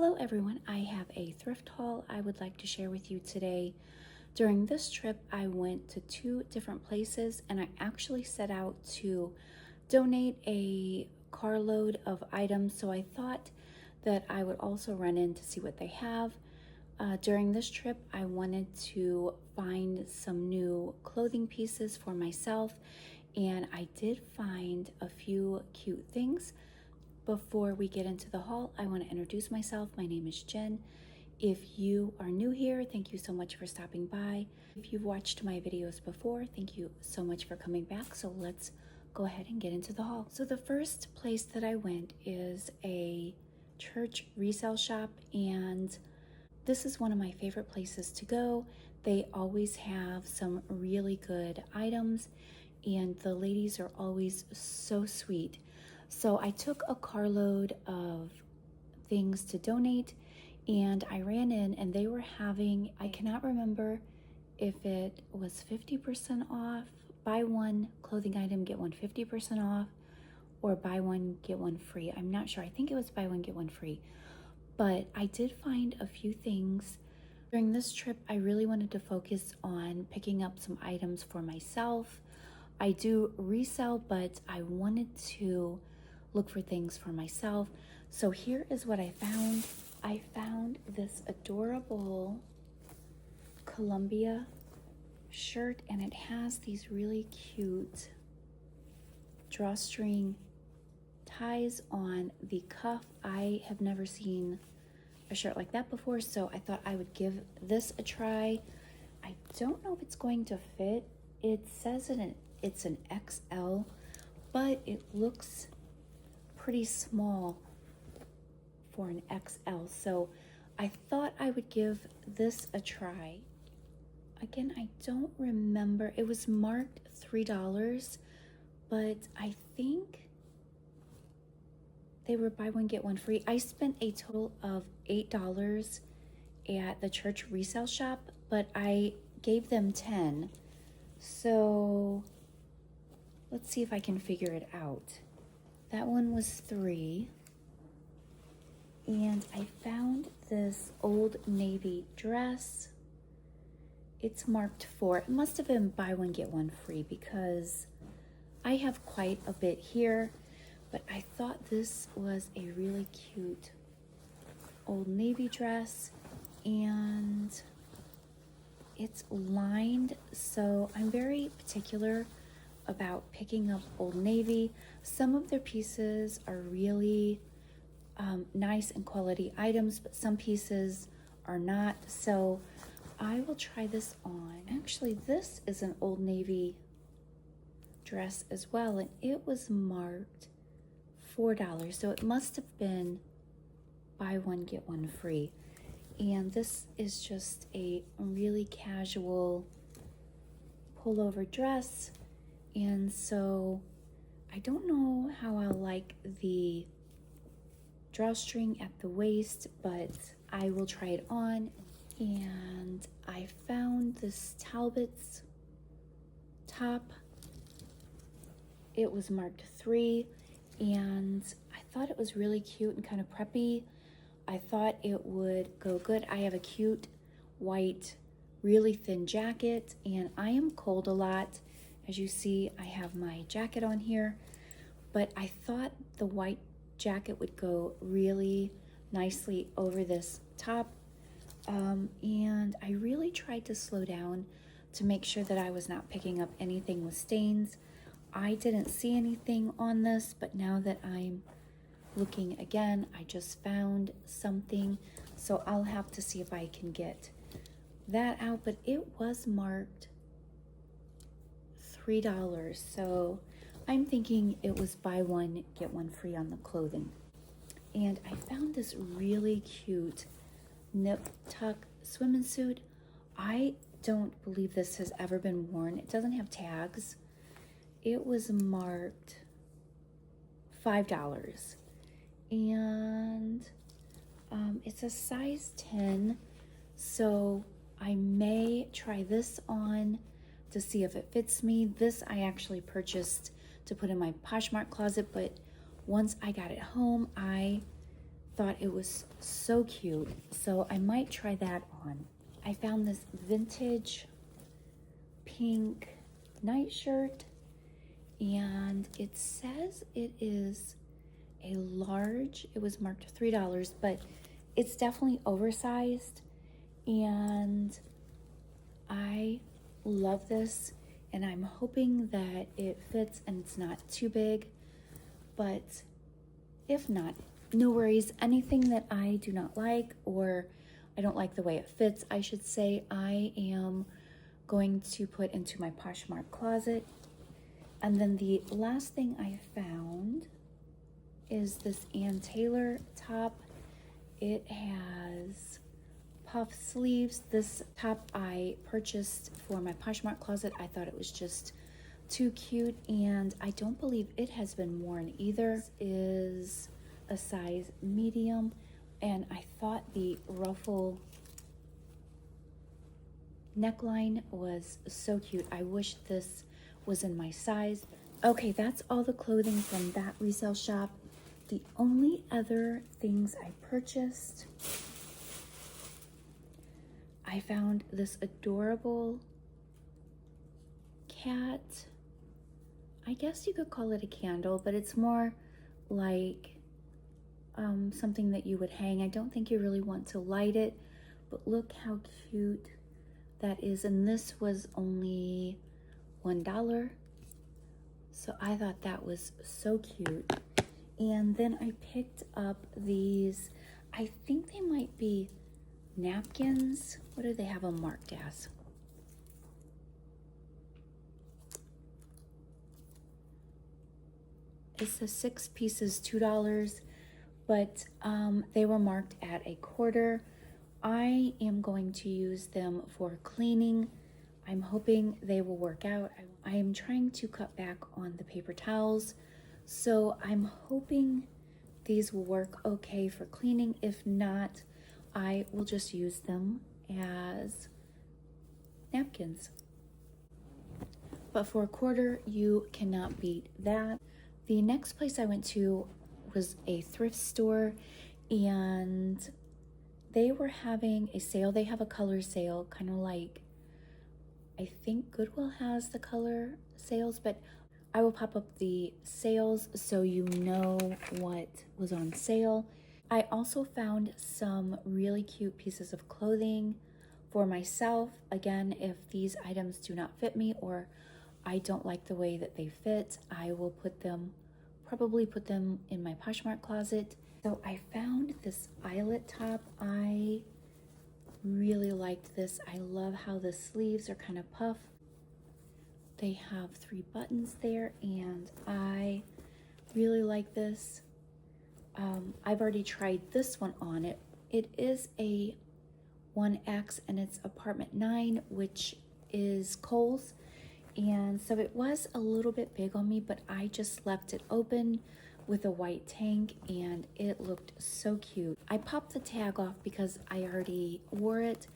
Hello everyone, I have a thrift haul I would like to share with you today. During this trip, I went to 2 different places and I actually set out to donate a carload of items, so I thought that I would also run in to see what they have. During this trip, I wanted to find some new clothing pieces for myself, and I did find a few cute things. Before we get into the haul, I want to introduce myself. My name is Jen. If you are new here, thank you so much for stopping by. If you've watched my videos before, thank you so much for coming back. So let's go ahead and get into the haul. So the first place that I went is a church resale shop, and this is one of my favorite places to go. They always have some really good items, and the ladies are always so sweet. So I took a carload of things to donate, and I ran in and they were having, I cannot remember if it was 50% off, buy one clothing item, get one 50% off, or buy one, get one free. I'm not sure. I think it was buy one, get one free. But I did find a few things. During this trip, I really wanted to focus on picking up some items for myself. I do resell, but I wanted to look for things for myself. So here is what I found. I found this adorable Columbia shirt, and it has these really cute drawstring ties on the cuff. I have never seen a shirt like that before, so I thought I would give this a try. I don't know if it's going to fit. It says it's an XL, but it looks pretty small for an XL, so I thought I would give this a try. Again, I don't remember. It was marked $3, but I think they were buy one get one free. I spent a total of $8 at the church resale shop, but I gave them 10. So let's see if I can figure it out. That one was 3. And I found this Old Navy dress. It's marked 4. It must have been buy one get one free because I have quite a bit here, but I thought this was a really cute Old Navy dress, and it's lined, so I'm very particular about picking up Old Navy. Some of their pieces are really nice and quality items, but some pieces are not. So I will try this on. Actually, this is an Old Navy dress as well, and it was marked $4, so it must have been buy one get one free. And this is just a really casual pullover dress, and so I don't know how I'll like the drawstring at the waist, but I will try it on. And I found this Talbot's top. It was marked 3, and I thought it was really cute and kind of preppy. I thought it would go good. I have a cute white, really thin jacket, and I am cold a lot. As you see, I have my jacket on here, but I thought the white jacket would go really nicely over this top. And I really tried to slow down to make sure that I was not picking up anything with stains. I didn't see anything on this, but now that I'm looking again, I just found something, so I'll have to see if I can get that out. But it was marked $3, so I'm thinking it was buy one get one free on the clothing. And I found this really cute nip tuck swimming suit. I don't believe this has ever been worn. It doesn't have tags. It was marked $5, and it's a size 10, so I may try this on to see if it fits me. This I actually purchased to put in my Poshmark closet, but once I got it home, I thought it was so cute, so I might try that on. I found this vintage pink nightshirt, and it says it is a large. It was marked $3, but it's definitely oversized, and I love this, and I'm hoping that it fits and it's not too big, but if not, no worries. Anything that I do not like, or I don't like the way it fits, I should say, I am going to put into my Poshmark closet. And then the last thing I found is this Ann Taylor top. It has puff sleeves. This top I purchased for my Poshmark closet. I thought it was just too cute, and I don't believe it has been worn either. This is a size medium, and I thought the ruffle neckline was so cute. I wish this was in my size. Okay, that's all the clothing from that resale shop. The only other things I purchased, I found this adorable cat. I guess you could call it a candle, but it's more like something that you would hang. I don't think you really want to light it, but look how cute that is. And this was only $1. So I thought that was so cute. And then I picked up these, I think they might be napkins. What do they have them marked as? It says 6 pieces, $2, but they were marked at a quarter. I am going to use them for cleaning. I'm hoping they will work out. I am trying to cut back on the paper towels, so I'm hoping these will work okay for cleaning. If not, I will just use them as napkins. But for a quarter, you cannot beat that. The next place I went to was a thrift store, and they were having a sale. They have a color sale, kind of like, I think Goodwill has the color sales, but I will pop up the sales so you know what was on sale. I also found some really cute pieces of clothing for myself. Again, if these items do not fit me or I don't like the way that they fit, I will probably put them in my Poshmark closet. So I found this eyelet top. I really liked this. I love how the sleeves are kind of puff. They have 3 buttons there, and I really like this. I've already tried this one on. It is a 1X, and it's apartment 9, which is Kohl's. And so it was a little bit big on me, but I just left it open with a white tank, and it looked so cute. I popped the tag off because I already wore it.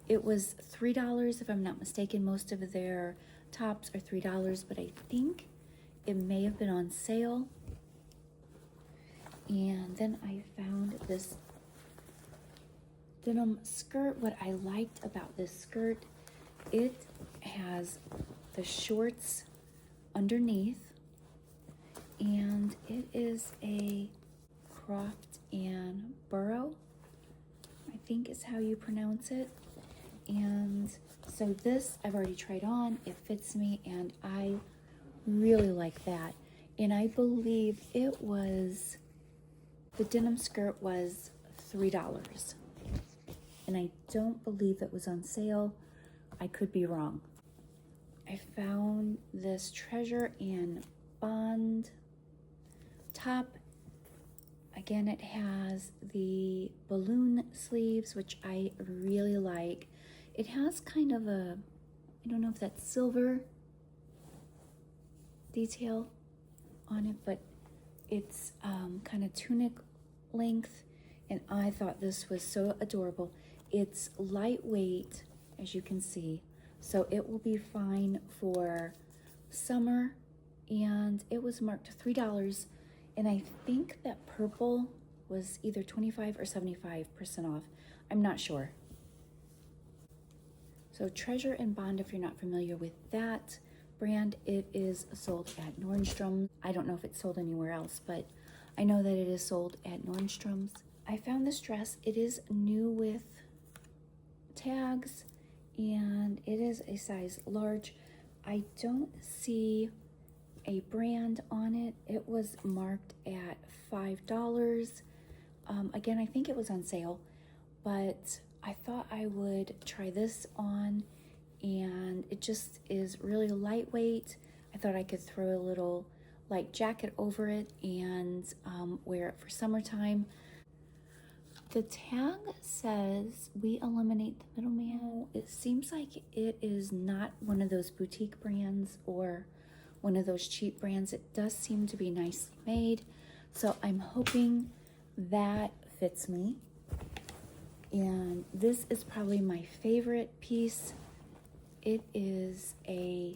It was $3 if I'm not mistaken. Most of their tops are $3, but I think it may have been on sale. And then I found this denim skirt. What I liked about this skirt, it has the shorts underneath, and it is a Croft and Burrow, I think is how you pronounce it. And so this I've already tried on. It fits me, and I really like that. And I believe it was, the denim skirt was $3, and I don't believe it was on sale. I could be wrong. I found this Treasure and Bond top. Again, it has the balloon sleeves, which I really like. It has kind of a, I don't know if that's silver detail on it, but it's kind of tunic length, and I thought this was so adorable. It's lightweight, as you can see, so it will be fine for summer, and it was marked $3. And I think that purple was either 25 or 75% off. I'm not sure. So Treasure and Bond, if you're not familiar with that brand, it is sold at Nordstrom's. I don't know if it's sold anywhere else, but I know that it is sold at Nordstrom's. I found this dress. It is new with tags and it is a size large. I don't see a brand on it. It was marked at $5. Again, I think it was on sale, but I thought I would try this on, and it just is really lightweight. I thought I could throw a little light jacket over it and wear it for summertime. The tag says we eliminate the middleman. It seems like it is not one of those boutique brands or one of those cheap brands. It does seem to be nicely made, so I'm hoping that fits me. And this is probably my favorite piece. It is a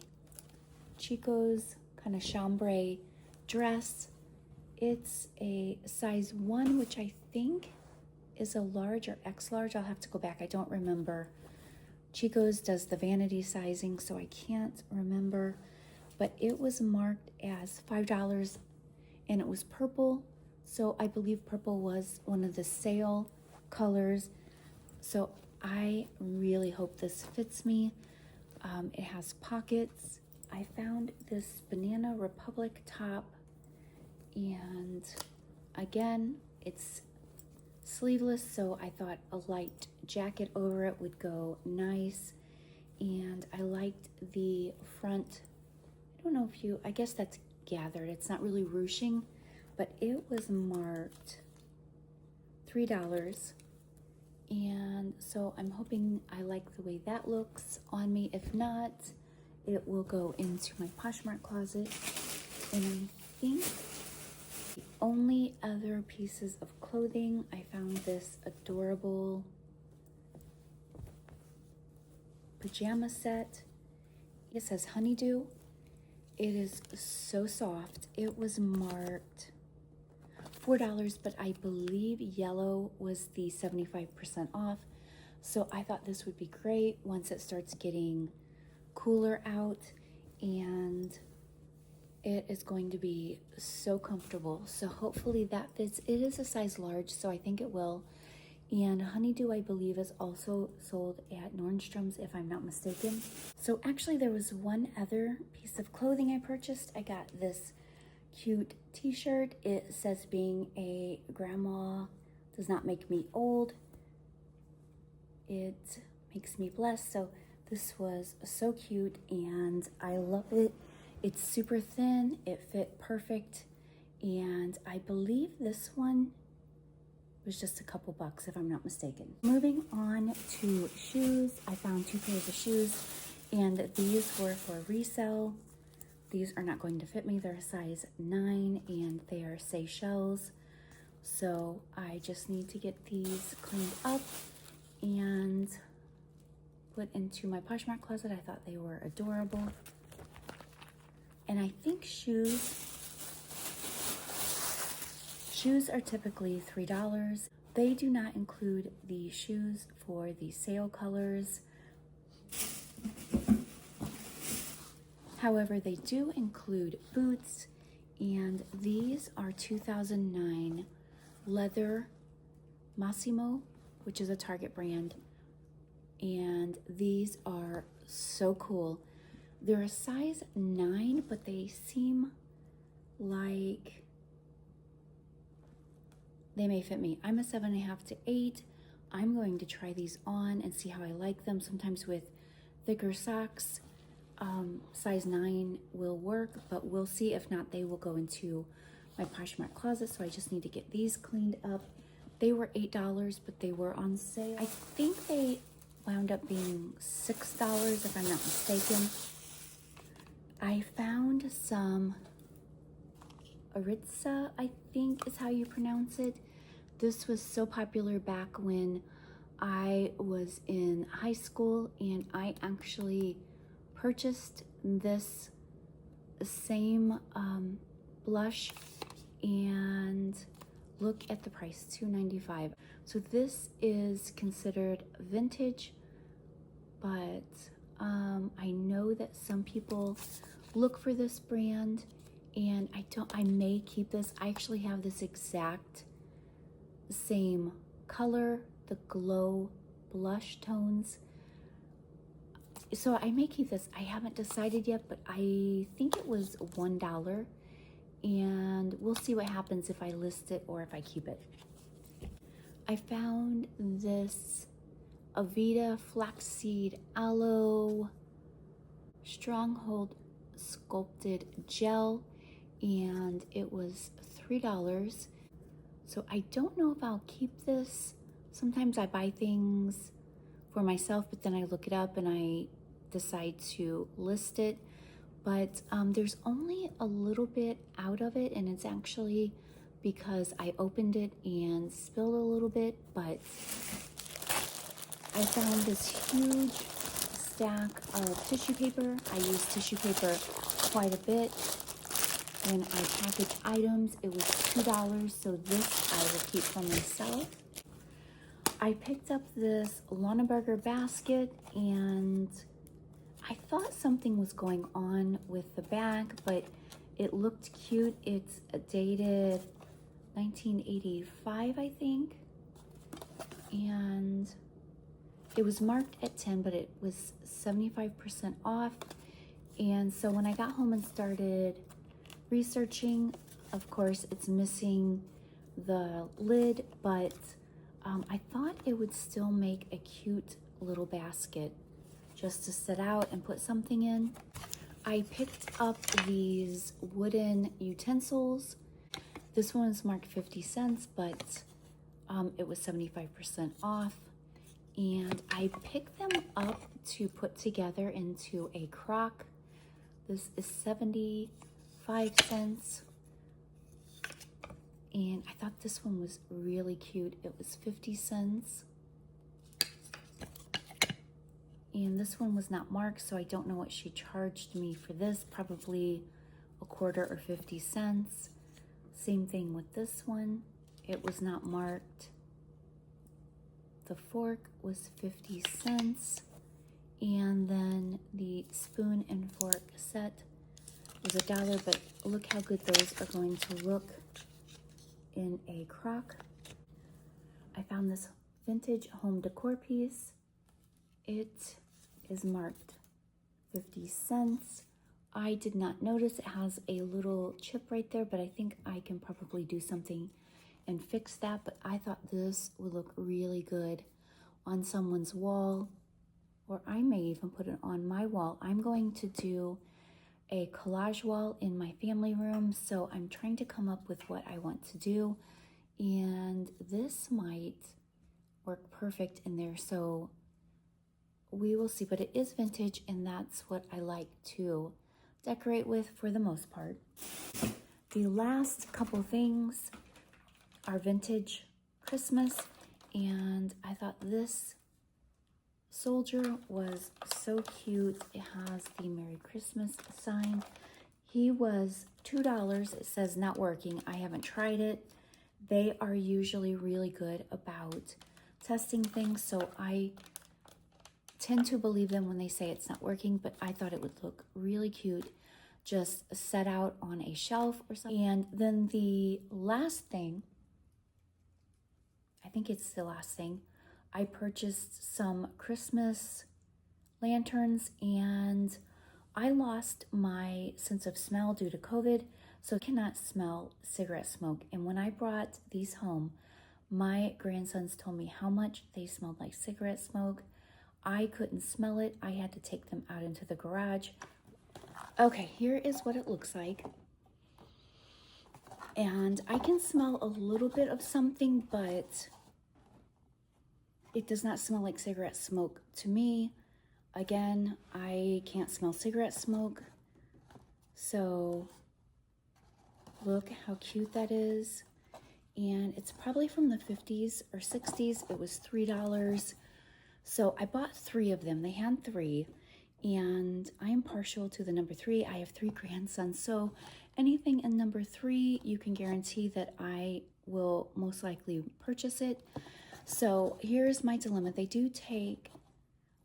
Chico's kind of chambray dress. It's a size 1, which I think is a large or X large. I'll have to go back. I don't remember. Chico's does the vanity sizing, so I can't remember. But it was marked as $5 and it was purple. So I believe purple was one of the sale colors. So I really hope this fits me. It has pockets. I found this Banana Republic top, and again, it's sleeveless, so I thought a light jacket over it would go nice. And I liked the front. I don't know if I guess that's gathered. It's not really ruching, but it was marked $3. And so I'm hoping I like the way that looks on me. If not, it will go into my Poshmark closet. And I think the only other pieces of clothing, I found this adorable pajama set. It says Honeydew. It is so soft. It was marked $4, but I believe yellow was the 75% off. So I thought this would be great once it starts getting cooler out, and it is going to be so comfortable. So hopefully that fits. It is a size large, so I think it will. And Honeydew, I believe, is also sold at Nordstrom's, if I'm not mistaken. So actually there was one other piece of clothing I purchased. I got this cute t-shirt. It says being a grandma does not make me old. It makes me blessed. So this was so cute and I love it. It's super thin. It fit perfect. And I believe this one was just a couple bucks, if I'm not mistaken. Moving on to shoes. I found 2 pairs of shoes, and these were for resale. These are not going to fit me. They're a size 9 and they are Seychelles. So I just need to get these cleaned up and put into my Poshmark closet. I thought they were adorable. And I think shoes are typically $3. They do not include the shoes for the sale colors. However, they do include boots, and these are 2009 leather Massimo, which is a Target brand, and these are so cool. They're a size 9, but they seem like they may fit me. I'm a 7.5 to 8. I'm going to try these on and see how I like them. Sometimes with thicker socks, size 9 will work, but we'll see. If not, they will go into my Poshmark closet. So I just need to get these cleaned up. They were $8, but they were on sale. I think they wound up being $6, if I'm not mistaken. I found some Aritza, I think is how you pronounce it. This was so popular back when I was in high school, and I actually purchased this same blush, and Look at the price, $2.95. So this is considered vintage, but I know that some people look for this brand, and I may keep this. I actually have this exact same color, the glow blush tones. So I may keep this. I haven't decided yet, but I think it was $1, and we'll see what happens if I list it or if I keep it. I found this Aveda Flaxseed Aloe Stronghold Sculpted Gel, and it was $3. So I don't know if I'll keep this. Sometimes I buy things for myself, but then I look it up and I decide to list it. But there's only a little bit out of it, and it's actually because I opened it and spilled a little bit, but I found this huge stack of tissue paper. I use tissue paper quite a bit when I package items. It was $2, so this I will keep for myself. I picked up this Lonneberger basket, and I thought something was going on with the bag, but it looked cute. It's dated 1985, I think, and it was marked at 10, but it was 75% off. And so when I got home and started researching, of course, it's missing the lid, but I thought it would still make a cute little basket just to set out and put something in. I picked up these wooden utensils. This one is marked 50 cents, but it was 75% off. And I picked them up to put together into a crock. This is 75 cents. And I thought this one was really cute. It was 50 cents. And this one was not marked, so I don't know what she charged me for this. Probably a quarter or 50 cents. Same thing with this one. It was not marked. The fork was 50 cents. And then the spoon and fork set was $1, but look how good those are going to look in a crock. I found this vintage home decor piece. It is marked 50 cents. I did not notice it has a little chip right there, but I think I can probably do something and fix that. But I thought this would look really good on someone's wall, or I may even put it on my wall. I'm going to do a collage wall in my family room, so I'm trying to come up with what I want to do, and this might work perfect in there, so we will see. But it is vintage, and that's what I like to decorate with for the most part. The last couple things are vintage Christmas, and I thought this soldier was so cute. It has the Merry Christmas sign. He was $2. It says not working. I haven't tried it. They are usually really good about testing things, so I tend to believe them when they say it's not working, but I thought it would look really cute just set out on a shelf or something. And then the last thing, I think it's the last thing, I purchased some Christmas lanterns, and I lost my sense of smell due to COVID, so I cannot smell cigarette smoke. And when I brought these home, my grandsons told me how much they smelled like cigarette smoke. I couldn't smell it. I had to take them out into the garage. Okay, here is what it looks like. And I can smell a little bit of something, but it does not smell like cigarette smoke to me. Again, I can't smell cigarette smoke. So look how cute that is. And it's probably from the 50s or 60s. It was $3. So I bought 3 of them. They had 3. And I am partial to the number 3. I have 3 grandsons. So anything in number 3, you can guarantee that I will most likely purchase it. So here's my dilemma. They do take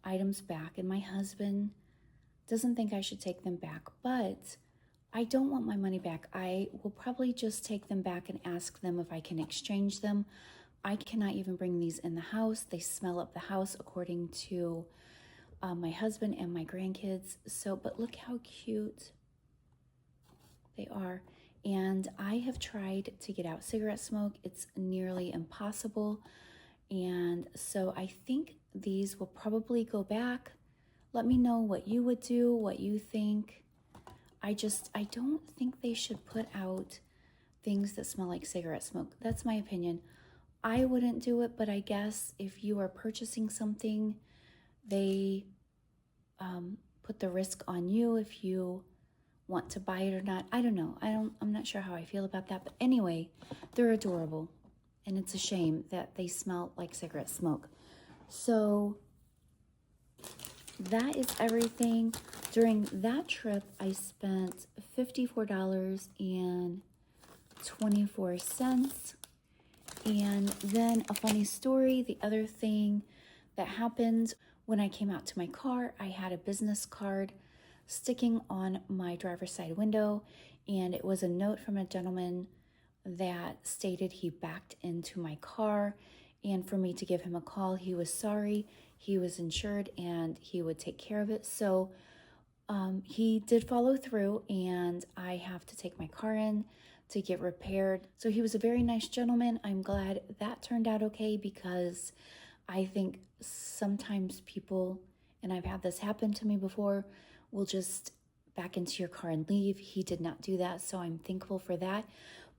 items back, and my husband doesn't think I should take them back, but I don't want my money back. I will probably just take them back and ask them if I can exchange them. I cannot even bring these in the house. They smell up the house, according to my husband and my grandkids. So, but look how cute they are. And I have tried to get out cigarette smoke. It's nearly impossible. And so I think these will probably go back. Let me know what you would do, what you think. I don't think they should put out things that smell like cigarette smoke. That's my opinion. I wouldn't do it, but I guess if you are purchasing something, they put the risk on you if you want to buy it or not. I don't know. I'm not sure how I feel about that. But anyway, they're adorable. And it's a shame that they smell like cigarette smoke. So that is everything. During that trip, I spent $54.24. And then a funny story, the other thing that happened when I came out to my car, I had a business card sticking on my driver's side window, and it was a note from a gentleman that stated he backed into my car, and for me to give him a call. He was sorry, he was insured, and he would take care of it. So he did follow through, and I have to take my car in to get repaired. So he was a very nice gentleman. I'm glad that turned out okay, because I think sometimes people, and I've had this happen to me before, will just back into your car and leave. He did not do that, so I'm thankful for that.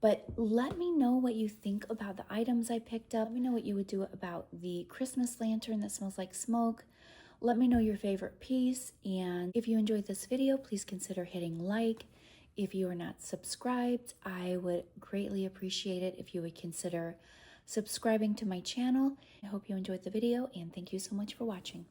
But let me know what you think about the items I picked up. Let me know what you would do about the Christmas lantern that smells like smoke. Let me know your favorite piece. And if you enjoyed this video, please consider hitting like. If you are not subscribed, I would greatly appreciate it if you would consider subscribing to my channel. I hope you enjoyed the video, and thank you so much for watching.